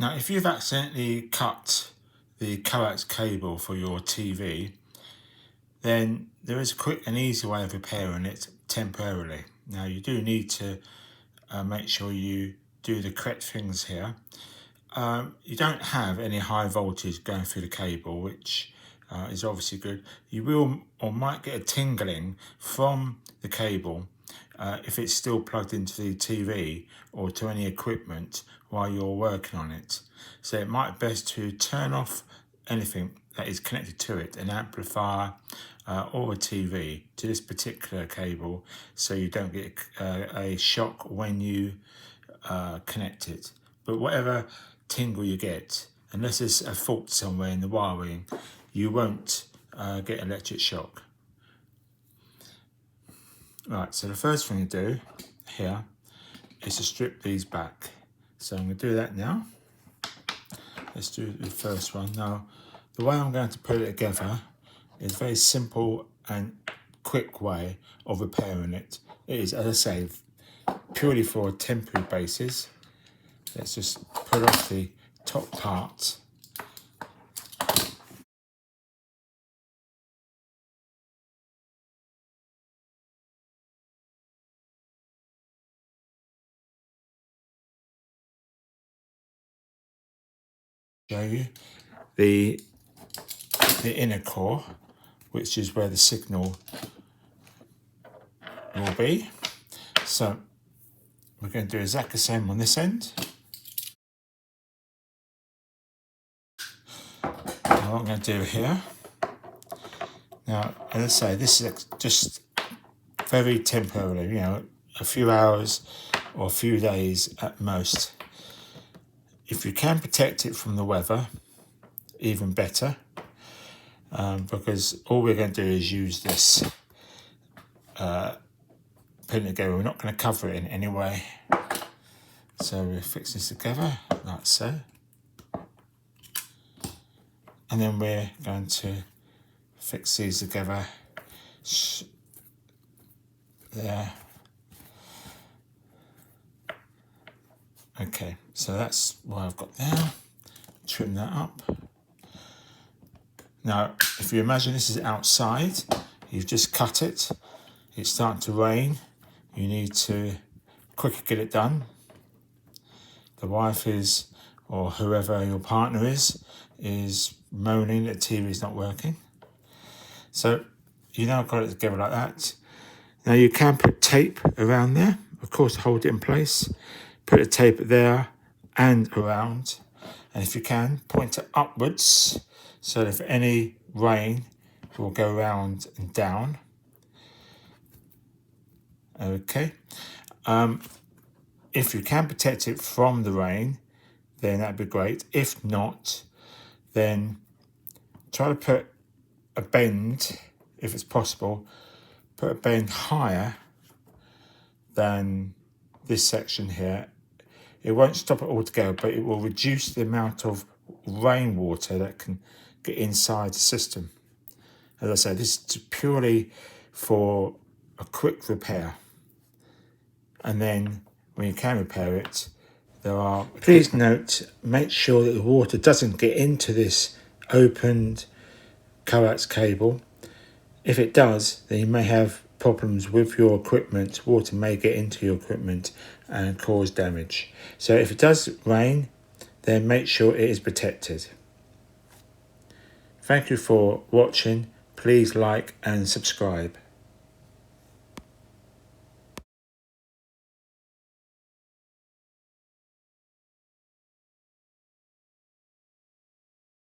Now, if you've accidentally cut the coax cable for your TV, then there is a quick and easy way of repairing it temporarily. Now, you do need to make sure you do the correct things here. You don't have any high voltage going through the cable, which is obviously good. You will or might get a tingling from the cable if it's still plugged into the TV or to any equipment while you're working on it. So it might be best to turn off anything that is connected to it, an amplifier or a TV, to this particular cable, so you don't get a shock when you connect it. But whatever tingle you get, unless there's a fault somewhere in the wiring, you won't get electric shock. Right, so the first thing you do here is to strip these back. So I'm going to do that now. Let's do the first one. Now, the way I'm going to put it together is a very simple and quick way of repairing it. It is, as I say, purely for a temporary basis. Let's just put off the top part. Show you the inner core, which is where the signal will be. So we're going to do exactly the same on this end. Now what I'm going to do here, now as I say, this is just very temporarily, you know, a few hours or a few days at most. If you can protect it from the weather, even better, because all we're going to do is use this pin together. We're not going to cover it in any way. So we'll fix this together like so. And then we're going to fix these together there. Okay, so that's what I've got there. Trim that up. Now, if you imagine this is outside, you've just cut it, it's starting to rain, you need to quickly get it done. The wife is, or whoever your partner is moaning that the TV is not working. So you now got it together like that. Now you can put tape around there, of course, to hold it in place. Put a tape there and around, and if you can, point it upwards so that if any rain will go around and down. Okay. If you can protect it from the rain, then that'd be great. If not, then try to put a bend, if it's possible, put a bend higher than this section here. It won't stop it altogether, but it will reduce the amount of rainwater that can get inside the system. As I said, this is purely for a quick repair. And then when you can repair it, there are... Please note, make sure that the water doesn't get into this opened coax cable. If it does, then you may have problems with your equipment. Water may get into your equipment and cause damage. So if it does rain, then make sure it is protected. Thank you for watching. Please like and subscribe.